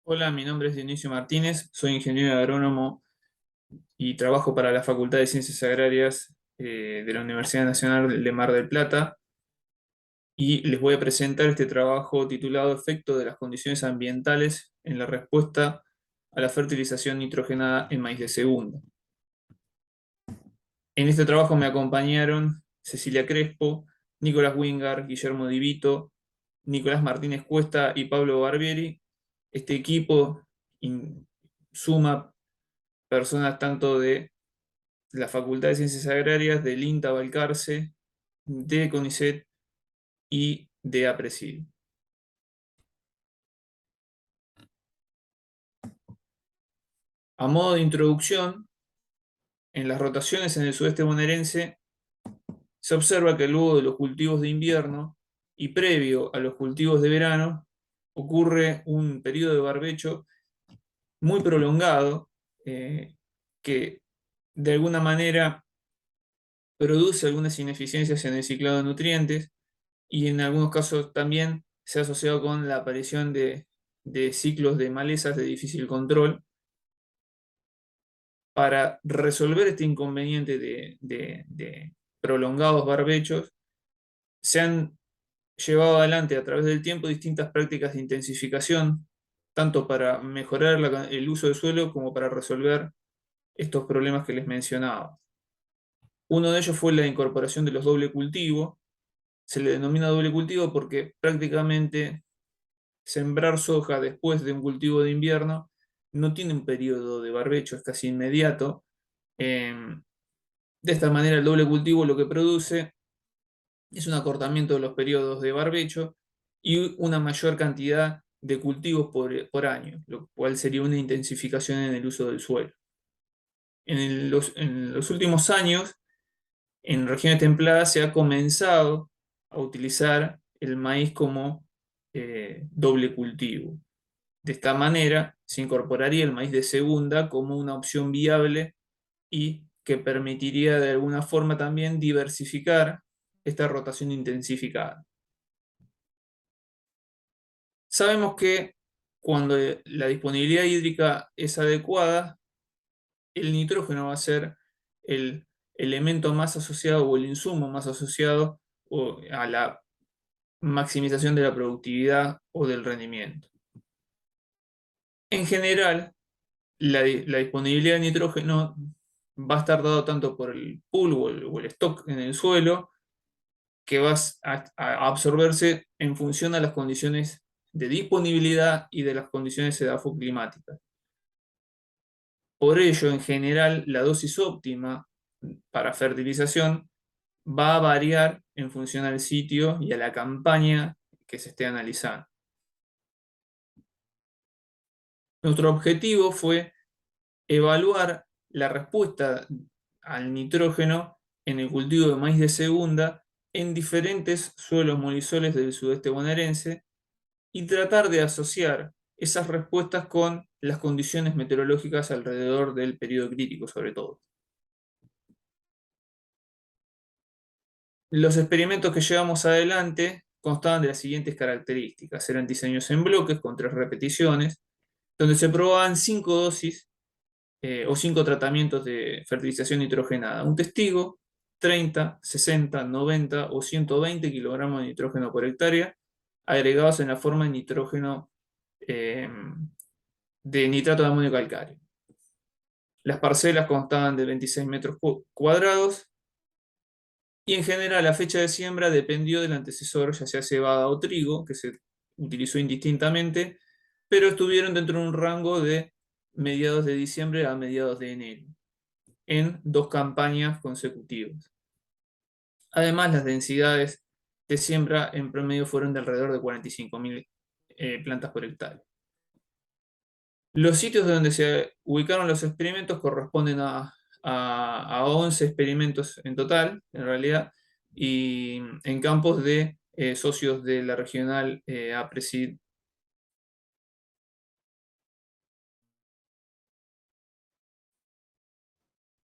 Hola, mi nombre es Dionisio Martínez, soy ingeniero agrónomo y trabajo para la Facultad de Ciencias Agrarias de la Universidad Nacional de Mar del Plata y les voy a presentar este trabajo titulado Efecto de las condiciones ambientales en la respuesta a la fertilización nitrogenada en maíz de segunda. En este trabajo me acompañaron Cecilia Crespo, Nicolás Wingar, Guillermo Divito, Nicolás Martínez Cuesta y Pablo Barbieri. Este equipo suma personas tanto de la Facultad de Ciencias Agrarias, del INTA Balcarce, de CONICET y de APRESID. A modo de introducción, en las rotaciones en el sudeste bonaerense se observa que luego de los cultivos de invierno y previo a los cultivos de verano ocurre un periodo de barbecho muy prolongado que de alguna manera produce algunas ineficiencias en el ciclado de nutrientes y en algunos casos también se ha asociado con la aparición de ciclos de malezas de difícil control. Para resolver este inconveniente de prolongados barbechos, se han llevado adelante a través del tiempo distintas prácticas de intensificación, tanto para mejorar el uso del suelo como para resolver estos problemas que les mencionaba. Uno de ellos fue la incorporación de los doble cultivo. Se le denomina doble cultivo porque prácticamente sembrar soja después de un cultivo de invierno no tiene un periodo de barbecho, es casi inmediato. Eh, de esta manera, el doble cultivo lo que produce es un acortamiento de los periodos de barbecho y una mayor cantidad de cultivos por año, lo cual sería una intensificación en el uso del suelo. En los últimos años, en regiones templadas se ha comenzado a utilizar el maíz como doble cultivo. De esta manera, se incorporaría el maíz de segunda como una opción viable y que permitiría de alguna forma también diversificar esta rotación intensificada. Sabemos que cuando la disponibilidad hídrica es adecuada, el nitrógeno va a ser el elemento más asociado o el insumo más asociado a la maximización de la productividad o del rendimiento. En general, la disponibilidad de nitrógeno va a estar dado tanto por el pool o el stock en el suelo, que va a absorberse en función a las condiciones de disponibilidad y de las condiciones edafoclimáticas. Por ello, en general, la dosis óptima para fertilización va a variar en función al sitio y a la campaña que se esté analizando. Nuestro objetivo fue evaluar la respuesta al nitrógeno en el cultivo de maíz de segunda en diferentes suelos molisoles del sudeste bonaerense y tratar de asociar esas respuestas con las condiciones meteorológicas alrededor del periodo crítico, sobre todo. Los experimentos que llevamos adelante constaban de las siguientes características. Eran diseños en bloques con 3 repeticiones, donde se probaban 5 dosis o 5 tratamientos de fertilización nitrogenada. Un testigo, 30, 60, 90 o 120 kilogramos de nitrógeno por hectárea, agregados en la forma de nitrógeno eh, de nitrato de amonio calcáreo. Las parcelas constaban de 26 metros cuadrados y en general la fecha de siembra dependió del antecesor, ya sea cebada o trigo, que se utilizó indistintamente, pero estuvieron dentro de un rango de mediados de diciembre a mediados de enero, en 2 campañas consecutivas. Además, las densidades de siembra en promedio fueron de alrededor de 45.000 plantas por hectárea. Los sitios donde se ubicaron los experimentos corresponden a 11 experimentos en total, en realidad, y en campos de socios de la regional APRESID.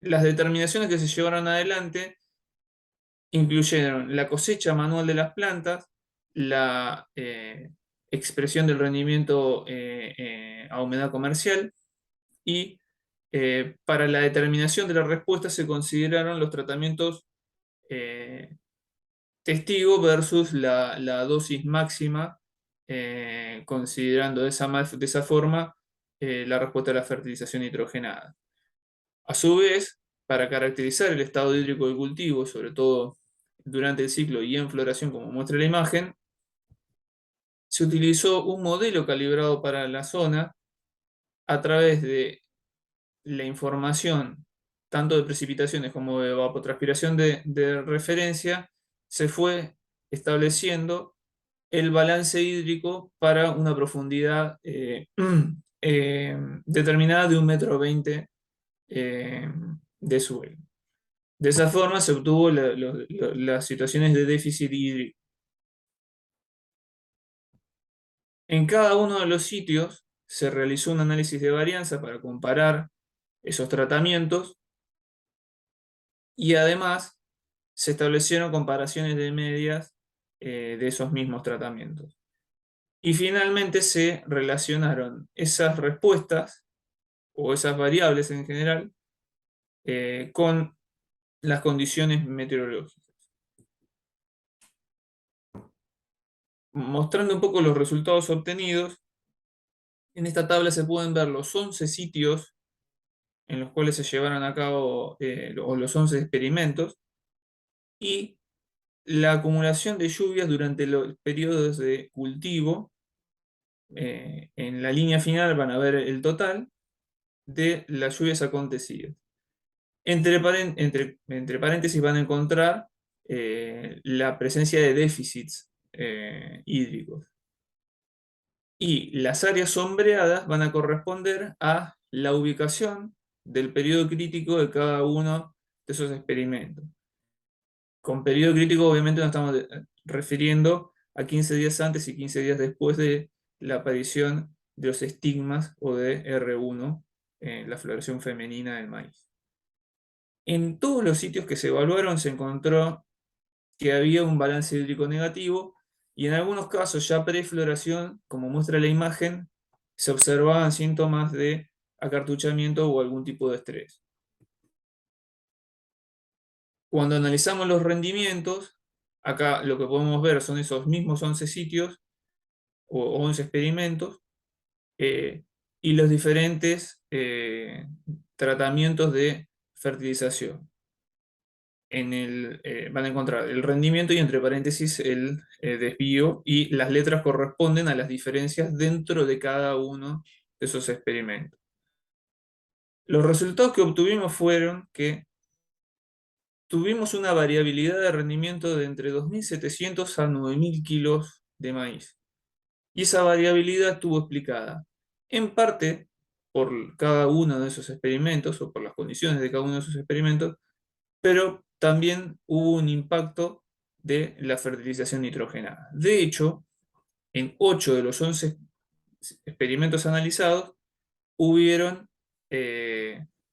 Las determinaciones que se llevaron adelante incluyeron la cosecha manual de las plantas, la expresión del rendimiento a humedad comercial y para la determinación de la respuesta se consideraron los tratamientos testigo versus la dosis máxima, considerando de esa forma la respuesta a la fertilización nitrogenada. A su vez, para caracterizar el estado hídrico del cultivo, sobre todo durante el ciclo y en floración, como muestra la imagen, se utilizó un modelo calibrado para la zona a través de la información, tanto de precipitaciones como de evapotranspiración de referencia, se fue estableciendo el balance hídrico para una profundidad determinada de 1,20 m de suelo. De esa forma se obtuvo las situaciones de déficit hídrico. En cada uno de los sitios se realizó un análisis de varianza para comparar esos tratamientos y además se establecieron comparaciones de medias de esos mismos tratamientos. Y finalmente se relacionaron esas respuestas o esas variables en general con las condiciones meteorológicas. Mostrando un poco los resultados obtenidos, en esta tabla se pueden ver los 11 sitios en los cuales se llevaron a cabo los 11 experimentos y la acumulación de lluvias durante los periodos de cultivo. En la línea final van a ver el total de las lluvias acontecidas. Entre paréntesis van a encontrar la presencia de déficits hídricos. Y las áreas sombreadas van a corresponder a la ubicación del periodo crítico de cada uno de esos experimentos. Con periodo crítico obviamente nos estamos refiriendo a 15 días antes y 15 días después de la aparición de los estigmas o de R1 en la floración femenina del maíz. En todos los sitios que se evaluaron se encontró que había un balance hídrico negativo y en algunos casos ya prefloración, como muestra la imagen, se observaban síntomas de acartuchamiento o algún tipo de estrés. Cuando analizamos los rendimientos, acá lo que podemos ver son esos mismos 11 sitios o 11 experimentos y los diferentes tratamientos de fertilización. Van a encontrar el rendimiento y entre paréntesis el desvío y las letras corresponden a las diferencias dentro de cada uno de esos experimentos. Los resultados que obtuvimos fueron que tuvimos una variabilidad de rendimiento de entre 2.700 a 9.000 kilos de maíz. Y esa variabilidad estuvo explicada en parte por cada uno de esos experimentos o por las condiciones de cada uno de esos experimentos, pero también hubo un impacto de la fertilización nitrogenada. De hecho, en 8 de los 11 experimentos analizados, hubieron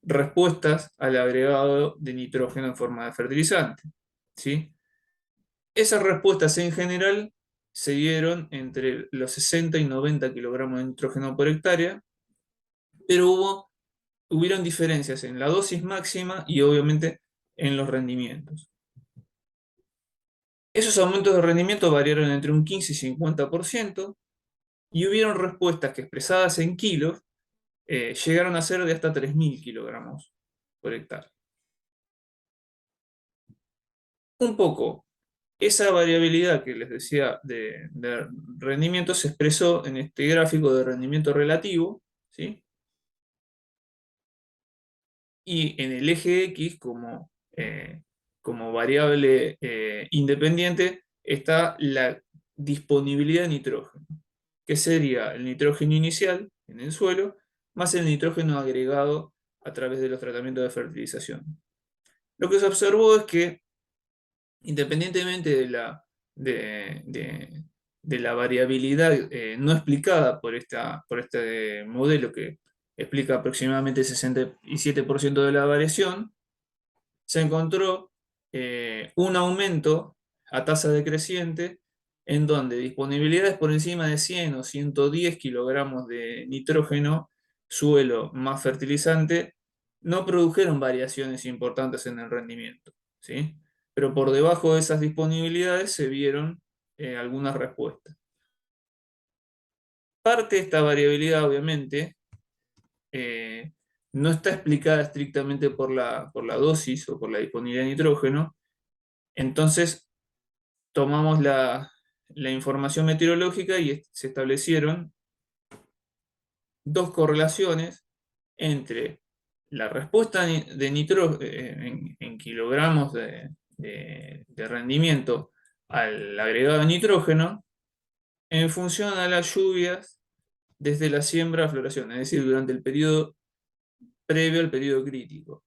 respuestas al agregado de nitrógeno en forma de fertilizante, ¿sí? Esas respuestas en general se dieron entre los 60 y 90 kilogramos de nitrógeno por hectárea, pero hubieron diferencias en la dosis máxima y obviamente en los rendimientos. Esos aumentos de rendimiento variaron entre un 15 y 50% y hubieron respuestas que expresadas en kilos llegaron a ser de hasta 3.000 kilogramos por hectárea. Un poco, esa variabilidad que les decía de rendimiento se expresó en este gráfico de rendimiento relativo, ¿sí? Y en el eje X como variable independiente está la disponibilidad de nitrógeno, que sería el nitrógeno inicial en el suelo, más el nitrógeno agregado a través de los tratamientos de fertilización. Lo que se observó es que, independientemente de la variabilidad no explicada por este modelo que explica aproximadamente el 67% de la variación, se encontró un aumento a tasa decreciente en donde disponibilidades por encima de 100 o 110 kilogramos de nitrógeno, suelo más fertilizante, no produjeron variaciones importantes en el rendimiento, ¿sí? Pero por debajo de esas disponibilidades se vieron algunas respuestas. Parte de esta variabilidad, obviamente, eh, no está explicada estrictamente por la dosis o por la disponibilidad de nitrógeno. Entonces, tomamos la información meteorológica y se establecieron dos correlaciones entre la respuesta de nitrógeno en kilogramos de rendimiento al agregado de nitrógeno en función a las lluvias desde la siembra a floración, es decir, durante el periodo previo al periodo crítico.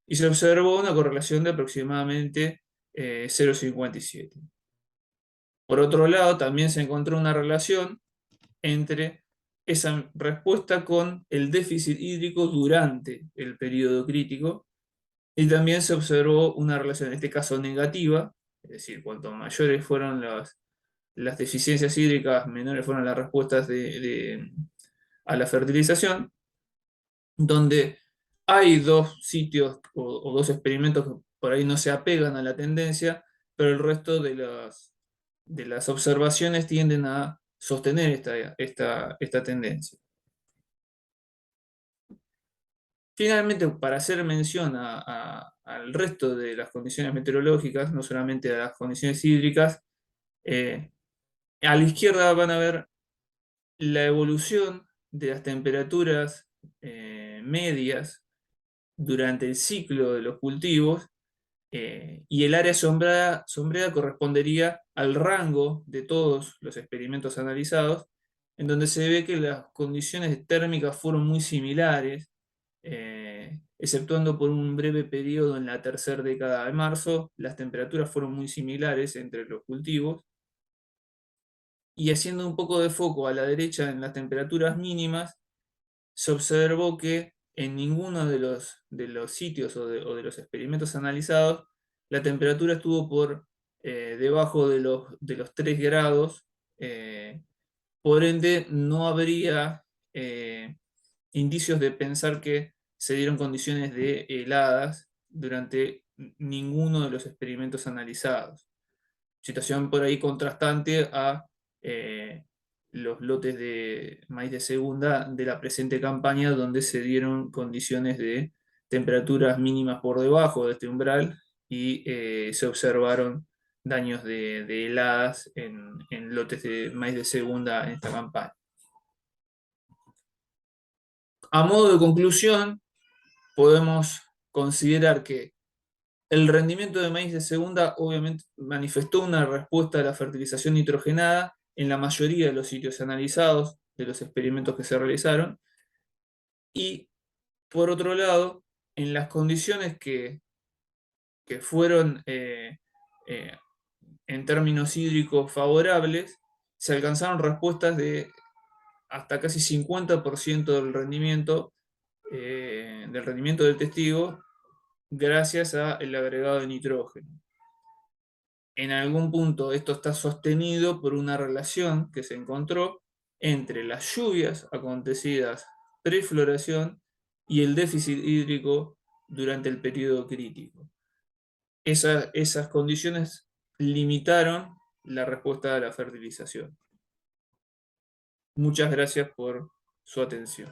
Y se observó una correlación de aproximadamente 0,57. Por otro lado, también se encontró una relación entre esa respuesta con el déficit hídrico durante el periodo crítico y también se observó una relación, en este caso negativa, es decir, cuanto mayores fueron las deficiencias hídricas, menores fueron las respuestas a la fertilización, donde hay dos sitios o dos experimentos que por ahí no se apegan a la tendencia, pero el resto de las observaciones tienden a sostener esta tendencia. Finalmente, para hacer mención al resto de las condiciones meteorológicas, no solamente a las condiciones hídricas, eh, a la izquierda van a ver la evolución de las temperaturas medias durante el ciclo de los cultivos, y el área sombreada correspondería al rango de todos los experimentos analizados, en donde se ve que las condiciones térmicas fueron muy similares, exceptuando por un breve periodo en la tercera década de marzo, las temperaturas fueron muy similares entre los cultivos, y haciendo un poco de foco a la derecha en las temperaturas mínimas, se observó que en ninguno de los sitios o de los experimentos analizados, la temperatura estuvo por debajo de los 3 grados, por ende no habría indicios de pensar que se dieron condiciones de heladas durante ninguno de los experimentos analizados. Situación por ahí contrastante a eh, los lotes de maíz de segunda de la presente campaña, donde se dieron condiciones de temperaturas mínimas por debajo de este umbral y se observaron daños de heladas en lotes de maíz de segunda en esta campaña. A modo de conclusión, podemos considerar que el rendimiento de maíz de segunda obviamente manifestó una respuesta a la fertilización nitrogenada en la mayoría de los sitios analizados, de los experimentos que se realizaron, y por otro lado, en las condiciones que fueron eh, en términos hídricos favorables, se alcanzaron respuestas de hasta casi 50% del rendimiento del testigo gracias al agregado de nitrógeno. En algún punto esto está sostenido por una relación que se encontró entre las lluvias acontecidas prefloración y el déficit hídrico durante el periodo crítico. Esas condiciones limitaron la respuesta a la fertilización. Muchas gracias por su atención.